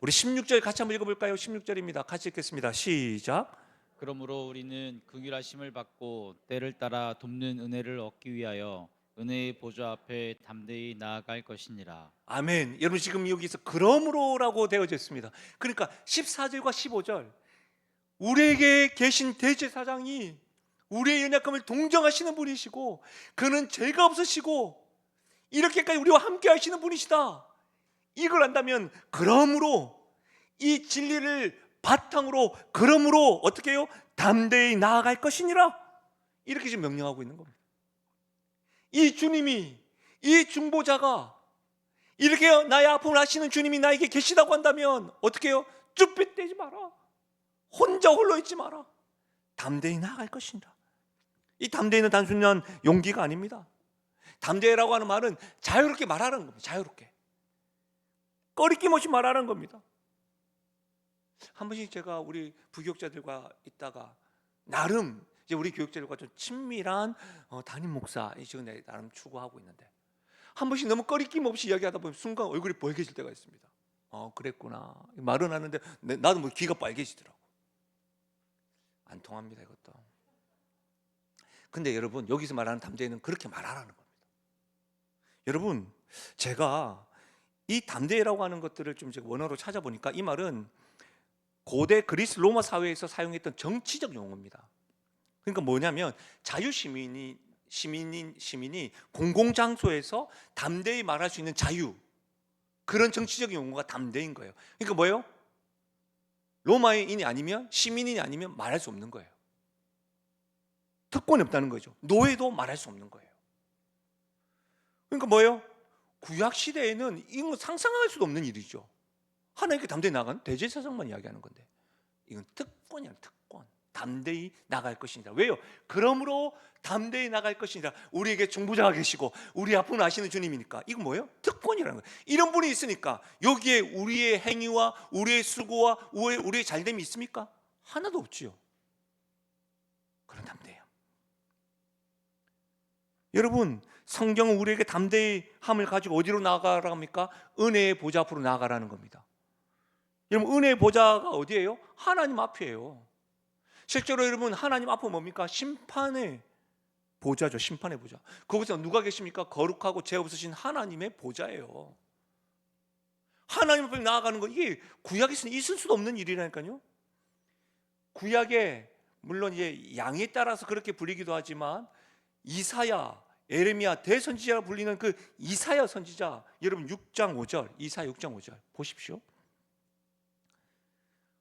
우리 16절 같이 한번 읽어볼까요? 16절입니다. 같이 읽겠습니다. 시작. 그러므로 우리는 긍휼하심을 받고 때를 따라 돕는 은혜를 얻기 위하여 은혜의 보좌 앞에 담대히 나아갈 것이니라. 아멘. 여러분, 지금 여기서 그러므로라고 되어져 있습니다. 그러니까 14절과 15절, 우리에게 계신 대제사장이 우리의 연약함을 동정하시는 분이시고, 그는 죄가 없으시고 이렇게까지 우리와 함께 하시는 분이시다, 이걸 안다면 그러므로, 이 진리를 바탕으로 그러므로 어떻게 해요? 담대히 나아갈 것이니라, 이렇게 지금 명령하고 있는 겁니다. 이 주님이, 이 중보자가, 이렇게 나의 아픔을 아시는 주님이 나에게 계시다고 한다면 어떻게 해요? 쭈뼛대지 마라, 혼자 홀로 있지 마라, 담대히 나아갈 것이니라. 이 담대히는 단순한 용기가 아닙니다. 담대히라고 하는 말은 자유롭게 말하는 겁니다. 자유롭게, 꺼리낌 없이 말하는 겁니다. 한 번씩 제가 우리 부교육자들과 있다가, 나름 이제 우리 교육자들과 좀 친밀한 담임 목사, 지금 내가 나름 추구하고 있는데, 한 번씩 너무 꺼리낌 없이 이야기하다 보면 순간 얼굴이 빨개질 때가 있습니다. 그랬구나, 말은 하는데 나도 뭐 귀가 빨개지더라고. 안 통합니다, 이것도. 근데 여러분, 여기서 말하는 담대히는 그렇게 말하라는 겁니다. 여러분, 제가 이 담대히라고 하는 것들을 좀 제가 원어로 찾아보니까 이 말은 고대 그리스 로마 사회에서 사용했던 정치적 용어입니다. 그러니까 뭐냐면, 자유시민이 시민이 공공장소에서 담대히 말할 수 있는 자유, 그런 정치적 용어가 담대인 거예요. 그러니까 뭐예요? 로마인이 아니면, 시민인이 아니면 말할 수 없는 거예요. 특권이 없다는 거죠. 노예도 말할 수 없는 거예요. 그러니까 뭐예요? 구약 시대에는 이건 상상할 수도 없는 일이죠. 하나님께 담대히 나가는 대제사장만 이야기하는 건데, 이건 특권이야, 특권. 담대히 나갈 것이니라. 왜요? 그러므로 담대히 나갈 것이니라. 우리에게 중보자가 계시고 우리 아픔을 아시는 주님이니까. 이건 뭐예요? 특권이라는 거예요. 이런 분이 있으니까 여기에 우리의 행위와 우리의 수고와 우리의 잘됨이 있습니까? 하나도 없지요. 그런 담대함. 여러분, 성경은 우리에게 담대함을 가지고 어디로 나아가라고 합니까? 은혜의 보좌 앞으로 나아가라는 겁니다. 여러분, 은혜의 보좌가 어디예요? 하나님 앞이에요. 실제로 여러분, 하나님 앞은 뭡니까? 심판의 보좌죠. 심판의 보좌. 거기서 누가 계십니까? 거룩하고 죄 없으신 하나님의 보좌예요. 하나님 앞에 나아가는 거, 이게 구약에서는 있을 수도 없는 일이라니까요. 구약에 물론 이제 양에 따라서 그렇게 불리기도 하지만, 이사야, 에레미야, 대선지자라 불리는 그 이사야 선지자, 여러분 6장 5절, 이사야 6장 5절 보십시오.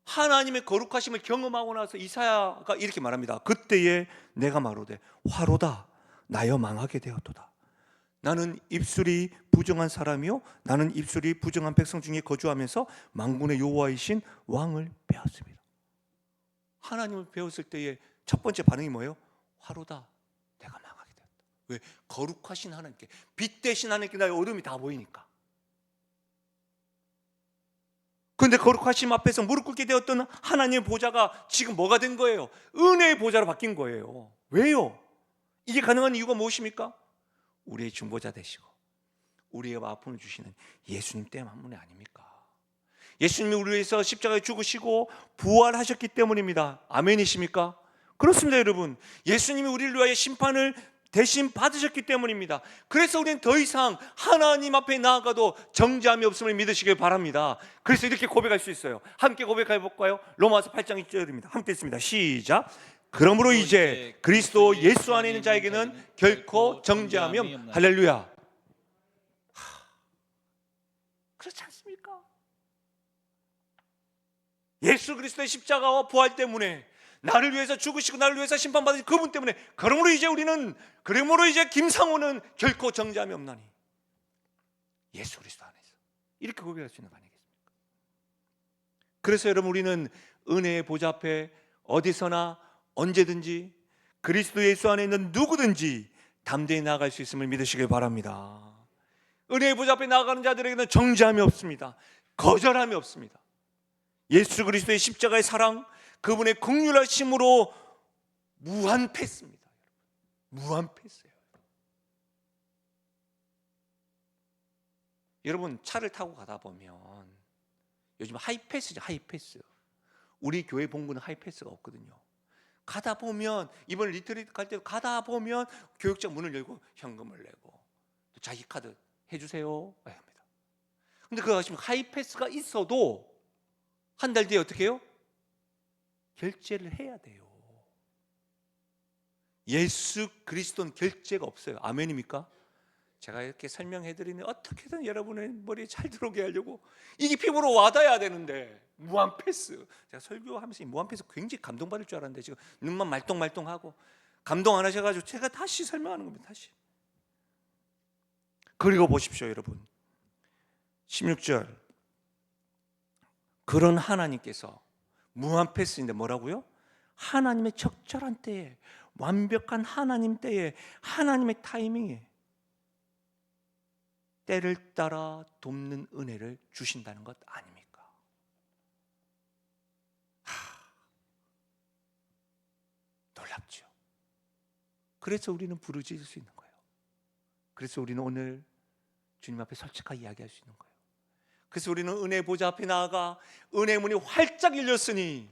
하나님의 거룩하심을 경험하고 나서 이사야가 이렇게 말합니다. 그때에 내가 말하되 화로다, 나여 망하게 되었도다. 나는 입술이 부정한 사람이요, 나는 입술이 부정한 백성 중에 거주하면서 만군의 여호와이신 왕을 배웠습니다. 하나님을 배웠을 때의 첫 번째 반응이 뭐예요? 화로다, 내가 망하게 되었다. 왜? 거룩하신 하나님께, 빛 대신 하나님께 나의 어둠이 다 보이니까. 그런데 거룩하심 앞에서 무릎 꿇게 되었던 하나님의 보좌가 지금 뭐가 된 거예요? 은혜의 보좌로 바뀐 거예요. 왜요? 이게 가능한 이유가 무엇입니까? 우리의 중보자 되시고 우리의 아픔을 주시는 예수님 때문이 아닙니까? 예수님이 우리 위해서 십자가에 죽으시고 부활하셨기 때문입니다. 아멘이십니까? 그렇습니다, 여러분. 예수님이 우리를 위하여 심판을 대신 받으셨기 때문입니다. 그래서 우리는 더 이상 하나님 앞에 나아가도 정죄함이 없음을 믿으시길 바랍니다. 그래서 이렇게 고백할 수 있어요. 함께 고백해 볼까요? 로마서 8장 1절입니다. 함께 읽습니다. 시작. 그러므로 이제 그리스도 예수 안에 있는 자에게는 결코 정죄함이 없나니. 할렐루야. 그렇지 않습니까? 예수 그리스도의 십자가와 부활 때문에 나를 위해서 죽으시고 나를 위해서 심판받으신 그분 때문에, 그러므로 이제 김상호는 결코 정죄함이 없나니. 예수 그리스도 안에서 이렇게 고백할 수 있는 거 아니겠습니까? 그래서 여러분, 우리는 은혜의 보좌 앞에 어디서나 언제든지 그리스도 예수 안에 있는 누구든지 담대히 나아갈 수 있음을 믿으시길 바랍니다. 은혜의 보좌 앞에 나아가는 자들에게는 정죄함이 없습니다. 거절함이 없습니다. 예수 그리스도의 십자가의 사랑, 그분의 긍휼하심으로 무한 패스입니다. 무한 패스예요. 여러분, 차를 타고 가다 보면 요즘 하이패스죠. 하이패스. 우리 교회 본부는 하이패스가 없거든요. 가다 보면, 이번 리트리트 갈 때 가다 보면 교육장 문을 열고 현금을 내고 또 자기 카드 해주세요 합니다. 근데 그거 아시면 하이패스가 있어도 한 달 뒤에 어떻게 해요? 결제를 해야 돼요. 예수 그리스도는 결제가 없어요. 아멘입니까? 제가 이렇게 설명해드리는, 어떻게든 여러분의 머리에 잘 들어오게 하려고 이게 피부로 와닿아야 되는데, 무한 패스. 제가 설교하면서 이 무한 패스 굉장히 감동받을 줄 알았는데 지금 눈만 말똥말똥하고 감동 안 하셔가지고 제가 다시 설명하는 겁니다. 다시. 그리고 보십시오, 여러분. 16절. 그런 하나님께서 무한 패스인데 뭐라고요? 하나님의 적절한 때에, 완벽한 하나님 때에, 하나님의 타이밍에 때를 따라 돕는 은혜를 주신다는 것 아닙니까? 놀랍죠. 그래서 우리는 부르짖을 수 있는 거예요. 그래서 우리는 오늘 주님 앞에 솔직하게 이야기할 수 있는 거예요. 그래서 우리는 은혜 보좌 앞에 나아가 은혜 문이 활짝 열렸으니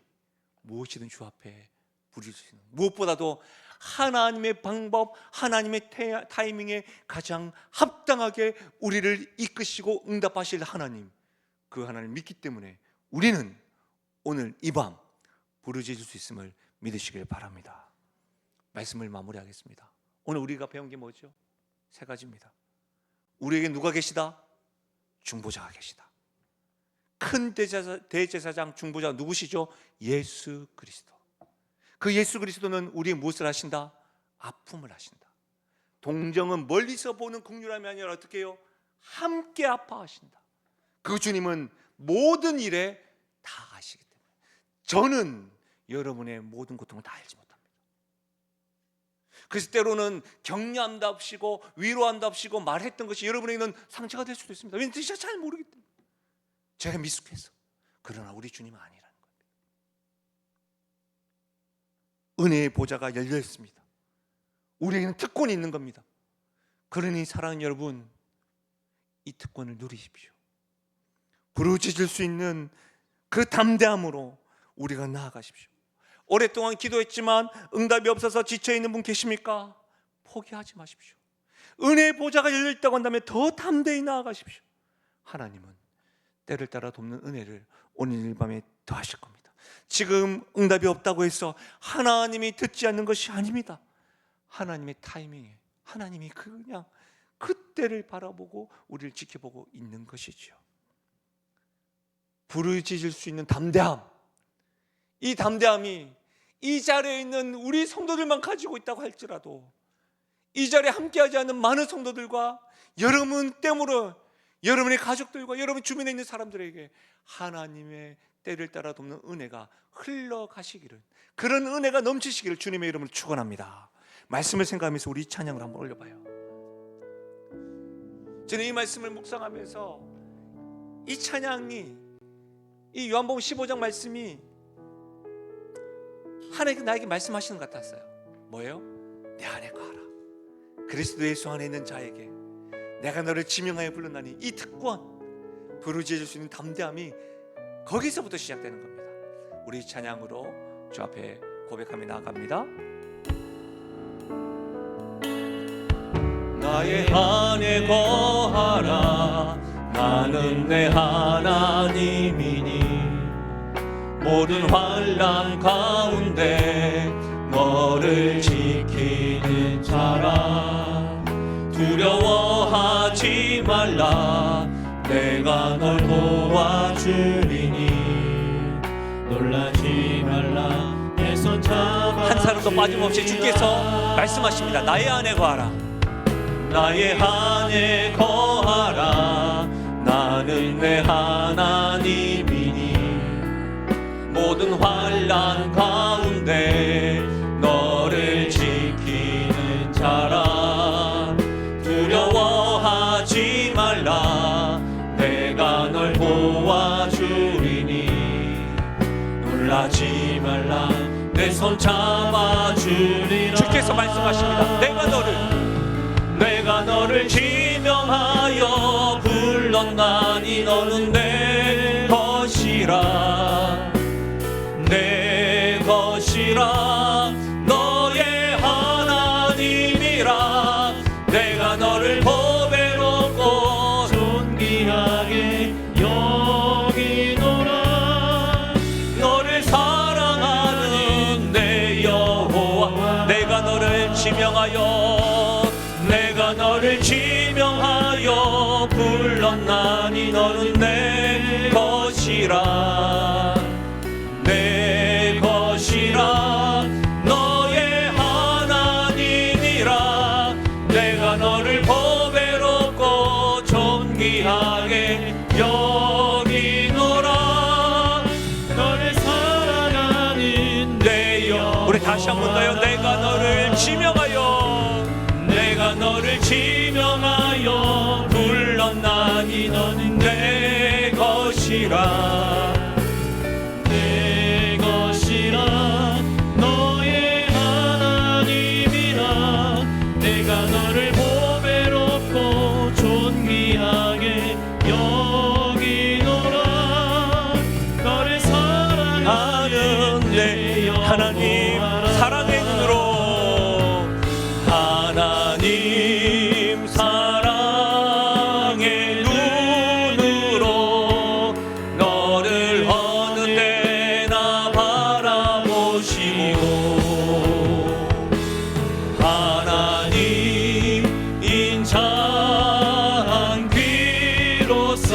무엇이든 주 앞에 부르짖을 수 있는, 무엇보다도 하나님의 방법, 하나님의 타이밍에 가장 합당하게 우리를 이끄시고 응답하실 하나님, 그 하나님을 믿기 때문에 우리는 오늘 이 밤 부르짖을 수 있음을 믿으시길 바랍니다. 말씀을 마무리하겠습니다. 오늘 우리가 배운 게 뭐죠? 세 가지입니다. 우리에게 누가 계시다? 중보자가 계시다. 큰 대제사장 중보자 누구시죠? 예수 그리스도. 그 예수 그리스도는 우리의 무엇을 하신다? 아픔을 하신다. 동정은 멀리서 보는 긍휼함이 아니라 어떻게 해요? 함께 아파하신다. 그 주님은 모든 일에 다 아시기 때문에 저는 여러분의 모든 고통을 다 알지 못합니다. 그래서 때로는 격려한답시고 위로한답시고 말했던 것이 여러분에게는 상처가 될 수도 있습니다. 왜냐하면 진짜 잘 모르기 때문에, 제가 미숙해서. 그러나 우리 주님은 아니라는 겁니다. 은혜의 보좌가 열려 있습니다. 우리에게는 특권이 있는 겁니다. 그러니 사랑하는 여러분, 이 특권을 누리십시오. 부르짖을 수 있는 그 담대함으로 우리가 나아가십시오. 오랫동안 기도했지만 응답이 없어서 지쳐있는 분 계십니까? 포기하지 마십시오. 은혜의 보좌가 열려있다고 한다면 더 담대히 나아가십시오. 하나님은 때를 따라 돕는 은혜를 오늘 이 밤에 더하실 겁니다. 지금 응답이 없다고 해서 하나님이 듣지 않는 것이 아닙니다. 하나님의 타이밍에 하나님이 그냥 그때를 바라보고 우리를 지켜보고 있는 것이죠. 부르짖을 수 있는 담대함, 이 담대함이 이 자리에 있는 우리 성도들만 가지고 있다고 할지라도 이 자리에 함께하지 않는 많은 성도들과 여러분 때문에 여러분의 가족들과 여러분 주변에 있는 사람들에게 하나님의 때를 따라 돕는 은혜가 흘러가시기를, 그런 은혜가 넘치시기를 주님의 이름으로 축원합니다. 말씀을 생각하면서 우리 찬양을 한번 올려봐요. 저는 이 말씀을 묵상하면서 이 찬양이, 이 요한복음 15장 말씀이 하나님께 나에게 말씀하시는 것 같았어요. 뭐예요? 내 안에 거하라. 그리스도 예수 안에 있는 자에게 내가 너를 지명하여 불렀나니, 이 특권, 부르짖을 수 있는 담대함이 거기서부터 시작되는 겁니다. 우리 찬양으로 주 앞에 고백하며 나아갑니다. 나의 안에 거하라. 나는 내 하나님이니 모든 환난 가운데 너를 지키는 자라. 두려워하지 말라. 내가 널 도와주리니 놀라지 말라. 내 손 잡아. 한 사람도 빠짐없이 주께서 말씀하십니다. 나의 안에 거하라. 나의 안에 거하라. 나는 내 하나님이니 모든 환난 가운데 너를 지키는 자라. 두려워하지 말라. 내가 널 도와주리니 놀라지 말라. 내 손 잡아주리라. 주께서 말씀하십니다. 내가 너를 지명하여 불렀나니 너는 내 것이라. 내 것이라. 너의 하나님이라. 내가 너를 보배롭고 존귀하게 여기노라. 너를 사랑하는 내 여호와. 내가 너를 지명하여 불렀나니 너는 내 것이라. 내 것이라. 너의 하나님이라. 내가 너를 보배롭고 존귀하게 여기노라. 너를 사랑하는 내 여. 우리 다시 한 번 더요. 내가 너를 지명하여 불렀나니 너는 내 것이라. 내 것이라. 너의 하나님이라. 내가 너를 보배롭고 존귀하게 여기노라. 너를 사랑하는 내 여호와. 하나님 사랑의 눈으로. 하나님 사랑의 눈으로 너를 어느 때나 바라보시고 하나님 인자한 귀로서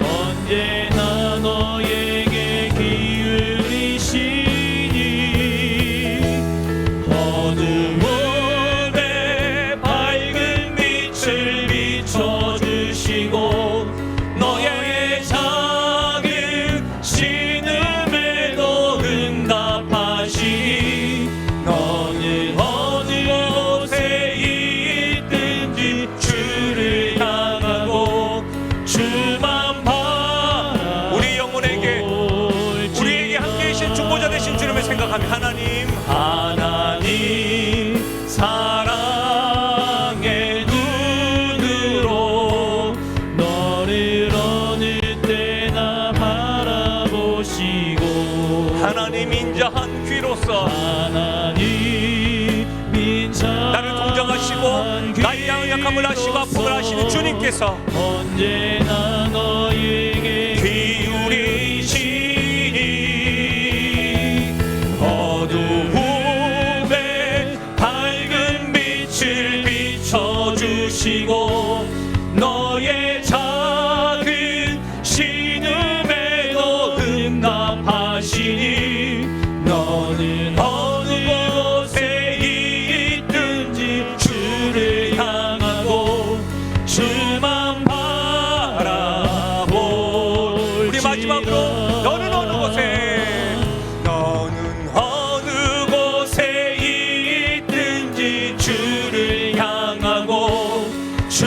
언제나 너에게 기울이시니 어두운 너의 작은 신음에도 응답하시니 너는 어느 곳에 있든지 주를 향하고 주만 바라. 우리 영혼에게 우리에게 함께 계신 중보자 되신 주님을 생각하며 하나님 사랑의 눈으로 너를 어느 때나 바라보시고 하나님 인자한 귀로서 나를 동정하시고 나의 양약함을 아시고 아픔을 아시는 주님께서 언제나 너에게 기울이시니 어두움에 밝은 빛을 비춰주시고 너의 작은 신음에도 응답하시니 너는 어느 곳에 있든지 주를 향하고 주만 바라볼. 우리 마지막으로 너는 어느 곳에 있든지 주를 향하고 주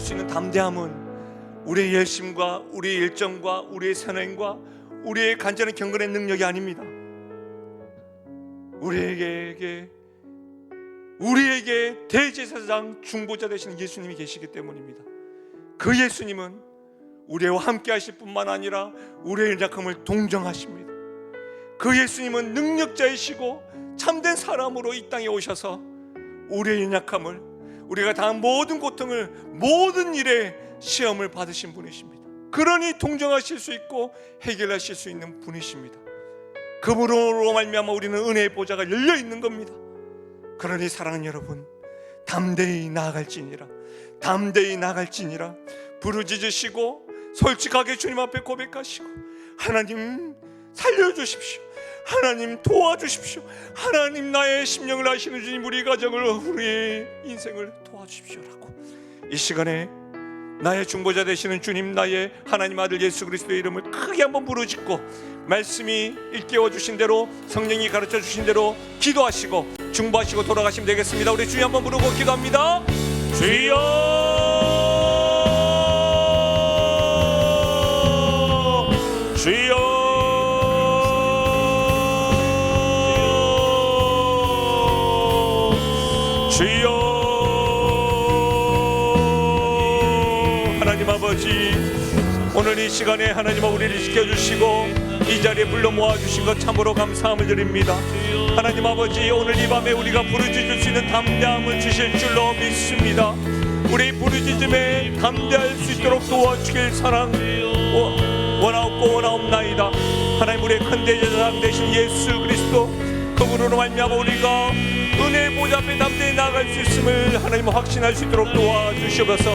수 있는 담대함은 우리의 열심과 우리의 열정과 우리의 선행과 우리의 간절한 경건의 능력이 아닙니다. 우리에게 대제사장 중보자 되시는 예수님이 계시기 때문입니다. 그 예수님은 우리와 함께 하실 뿐만 아니라 우리의 연약함을 동정하십니다. 그 예수님은 능력자이시고 참된 사람으로 이 땅에 오셔서 우리의 연약함을, 우리가 당한 모든 고통을, 모든 일에 시험을 받으신 분이십니다. 그러니 동정하실 수 있고 해결하실 수 있는 분이십니다. 그분으로 말미암아 우리는 은혜의 보좌가 열려 있는 겁니다. 그러니 사랑하는 여러분, 담대히 나아갈지니라, 담대히 나아갈지니라. 부르짖으시고 솔직하게 주님 앞에 고백하시고, 하나님 살려주십시오, 하나님 도와주십시오, 하나님 나의 심령을 아시는 주님, 우리 가정을, 우리의 인생을 도와주십시오라고 이 시간에 나의 중보자 되시는 주님, 나의 하나님 아들 예수 그리스도의 이름을 크게 한번 부르짖고 말씀이 일깨워 주신 대로, 성령이 가르쳐 주신 대로 기도하시고 중보하시고 돌아가시면 되겠습니다. 우리 주님 한번 부르고 기도합니다. 주여, 주여, 주여. 하나님 아버지, 오늘 이 시간에 하나님 우리를 지켜주시고 이 자리에 불러 모아주신 것 참으로 감사함을 드립니다. 하나님 아버지, 오늘 이 밤에 우리가 부르짖을 수 있는 담대함을 주실 줄로 믿습니다. 우리 부르짖음에 담대할 수 있도록 도와주길 사랑 원하옵고 원하옵나이다. 하나님, 우리의 큰 대제사장 되신 예수 그리스도, 그분으로 말미암아 우리가 은혜의 보좌 앞에 담대히 나아갈 수 있음을 하나님 확신할 수 있도록 도와주시옵소서.